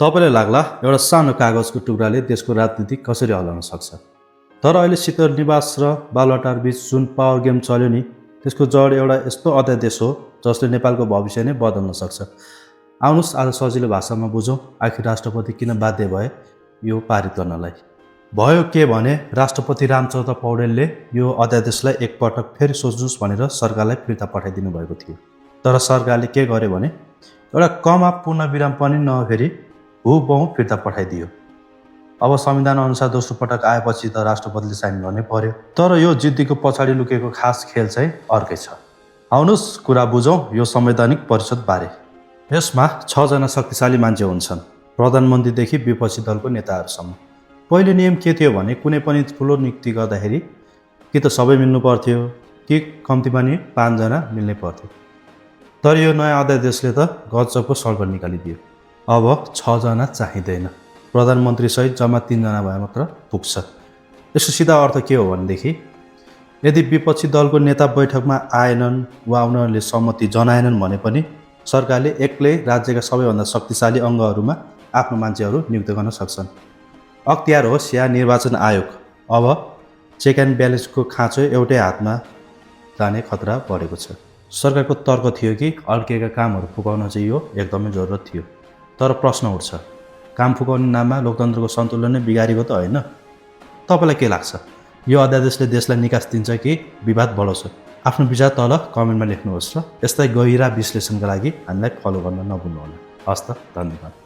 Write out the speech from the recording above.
तपाईँलाई लाग्ला एउटा सानो कागजको टुक्राले देशको राजनीति कसरी हल्लाउन सक्छ। तर अहिले शीतल निवास र बालुवाटार बीच जुन पावर गेम चल्यो नि, त्यसको जड एउटा यस्तो अध्यादेश हो जसले नेपालको भविष्य नै बदल्न सक्छ। आउनुहोस् आज सजिलो भाषामा बुझौँ आखिर राष्ट्रपति किन बाध्य भए यो पारित गर्नलाई। भयो के भने राष्ट्रपति रामचन्द्र पौडेलले यो अध्यादेशलाई एकपटक फेरि सोच्नुहोस् भनेर सरकारलाई फिर्ता पठाइदिनु भएको थियो। तर सरकारले के गर्यो भने एउटा कमा पूर्णविराम पनि नफेरि हुबहु फिर्ता पठाइदियो। अब संविधान अनुसार दोस्रो पटक आएपछि त राष्ट्रपतिले साइन गर्नै पर्यो। तर यो जिद्दीको पछाडि लुकेको खास खेल चाहिँ अर्कै छ। आउनुहोस् कुरा बुझौँ यो संवैधानिक परिषद बारे। यसमा 6 जना शक्तिशाली मान्छे हुन्छन्, प्रधानमन्त्रीदेखि विपक्षी दलको नेताहरूसम्म। पहिले नियम के थियो भने कुनै पनि ठुलो नियुक्ति गर्दाखेरि कि त सबै मिल्नु पर्थ्यो कि कम्तीमा नि 5 जना मिल्नै पर्थ्यो। तर यो नयाँ अध्यादेशले त गजबको सडक निकालिदियो। अब 6 जना चाहिँदैन, प्रधानमन्त्रीसहित जम्मा 3 जना भए मात्र पुग्छ। यसको सिधा अर्थ के हो भनेदेखि यदि विपक्षी दलको नेता बैठकमा आएनन् वा उनीहरूले सहमति जनाएनन् भने पनि सरकारले एक्लै राज्यका सबैभन्दा शक्तिशाली अङ्गहरूमा आफ्नो मान्छेहरू नियुक्त गर्न सक्छन्। अख्तियार होस् या निर्वाचन आयोग, अब चेक एन्ड ब्यालेन्सको खाँचो एउटै हातमा जाने खतरा बढेको छ। सरकारको तर्क थियो कि अड्किएका कामहरू फुकाउन चाहिँ यो एकदमै जरुरत थियो। तर प्रश्न उठ्छ, काम फुकाउने नाममा लोकतन्त्रको सन्तुलन नै बिगारेको त होइन? तपाईँलाई के लाग्छ, यो अध्यादेशले देशलाई निकास दिन्छ कि विवाद बढाउँछ? आफ्नो विचार तल कमेन्टमा लेख्नुहोस् र यस्तै गहिरा विश्लेषणका लागि हामीलाई फलो गर्न नभुल्नुहोला। हस् त, धन्यवाद।